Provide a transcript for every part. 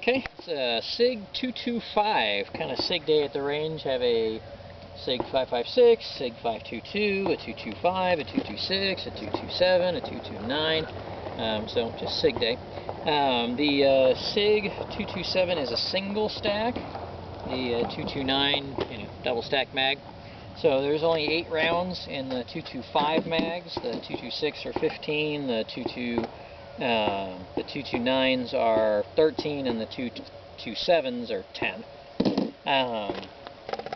Okay, it's a SIG 225, kind of SIG day at the range. Have a SIG 556, SIG 522, a 225, a 226, a 227, a 229, so just SIG day. The SIG 227 is a single stack, the 229, double stack mag. So there's only 8 rounds in the 225 mags, the 226 are 15, the 229s are 13, and the 227s are 10.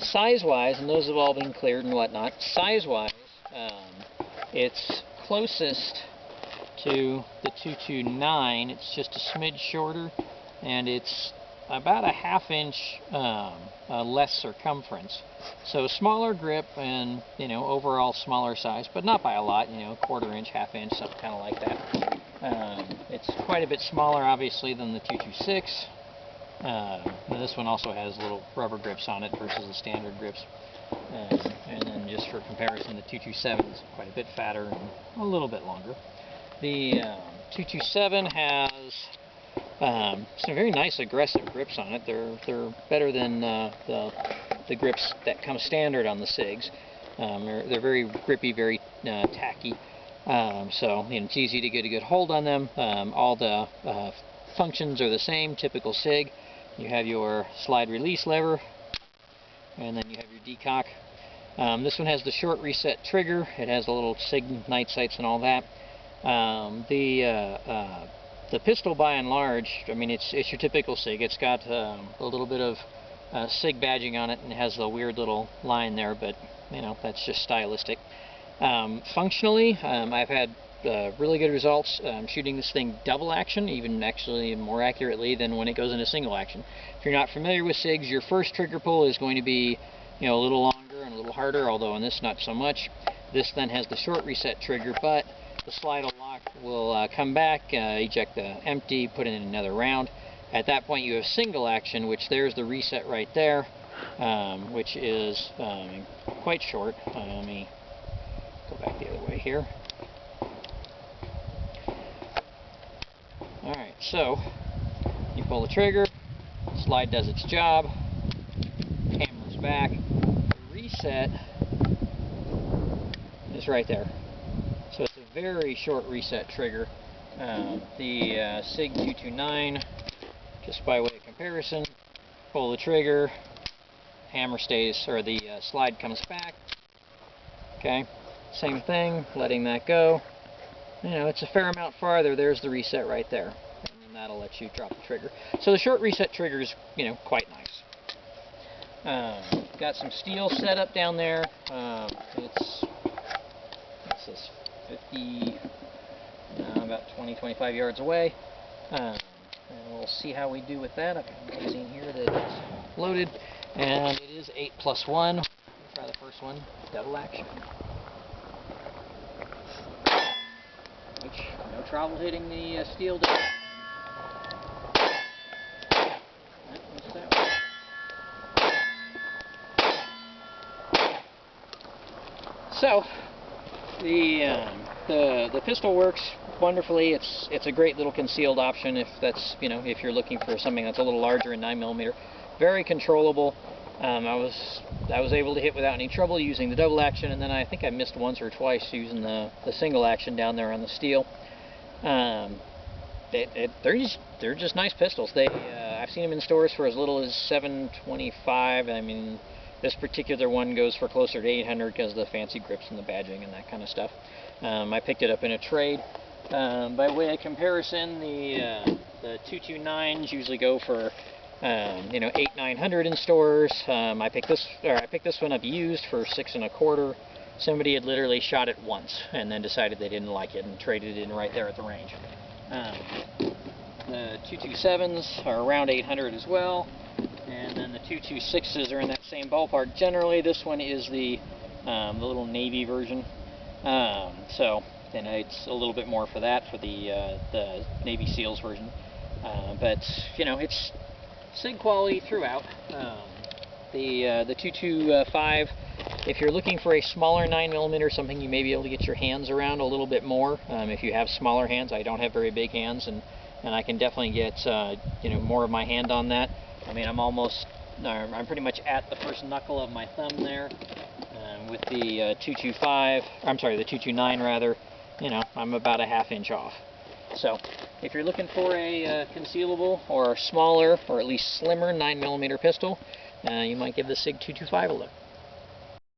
Size-wise, and those have all been cleared and whatnot, size-wise, it's closest to the 229. It's just a smidge shorter, and it's about a ½ inch less circumference. So smaller grip and, overall smaller size, but not by a lot, ½ inch, ½ inch, something kind of like that. It's quite a bit smaller, obviously, than the 226. This one also has little rubber grips on it versus the standard grips. And then just for comparison, the 227 is quite a bit fatter and a little bit longer. The 227 has some very nice aggressive grips on it. They're better than the grips that come standard on the SIGs. They're very grippy, very tacky. So it's easy to get a good hold on them. All the functions are the same, typical SIG. You have your slide release lever, and then you have your decock. This one has the short reset trigger. It has the little SIG night sights and all that. The pistol, by and large, it's your typical SIG. It's got a little bit of SIG badging on it, and it has a weird little line there, but that's just stylistic. Functionally, I've had really good results shooting this thing double action, even actually more accurately than when it goes into single action. If you're not familiar with SIGs, your first trigger pull is going to be a little longer and a little harder, although in this not so much. This then has the short reset trigger, but the slide lock will come back, eject the empty, put it in another round. At that point you have single action, which there's the reset right there, which is quite short. Let me go back the other way here. Alright, so you pull the trigger, slide does its job, hammer's back, the reset is right there. So it's a very short reset trigger. The SIG 229, just by way of comparison, pull the trigger, hammer stays, or the slide comes back. Okay, same thing, letting that go. It's a fair amount farther. There's the reset right there, and then that'll let you drop the trigger. So the short reset trigger is, quite nice. Got some steel set up down there. It's this 50, about 20-25 yards away, and we'll see how we do with that. I've got a magazine here that's loaded, and it is 8+1. Let's try the first one, double action. Which, no trouble hitting the steel door. So the pistol works wonderfully. It's a great little concealed option if that's if you're looking for something that's a little larger in 9mm. Very controllable. I was able to hit without any trouble using the double action, and then I think I missed once or twice using the single action down there on the steel. They're just nice pistols. I've seen them in stores for as little as $725. This particular one goes for closer to $800 because of the fancy grips and the badging and that kind of stuff. I picked it up in a trade. By way of comparison, the 229s usually go for $800-900 in stores. I picked this one up used for $625. Somebody had literally shot it once and then decided they didn't like it and traded it in right there at the range. The 227s are around $800 as well, and then the 226s are in that same ballpark. Generally, this one is the little navy version, so then it's a little bit more for that, for the Navy SEALs version. But it's SIG quality throughout. The 225, if you're looking for a smaller 9mm, something you may be able to get your hands around a little bit more, if you have smaller hands. I don't have very big hands, and and I can definitely get you know, more of my hand on that. I mean, I'm pretty much at the first knuckle of my thumb there. With the 225, I'm sorry, the 229 rather, you know, I'm about a ½ inch off. So, if you're looking for a concealable or smaller, or at least slimmer 9mm pistol, you might give the SIG 225 a look.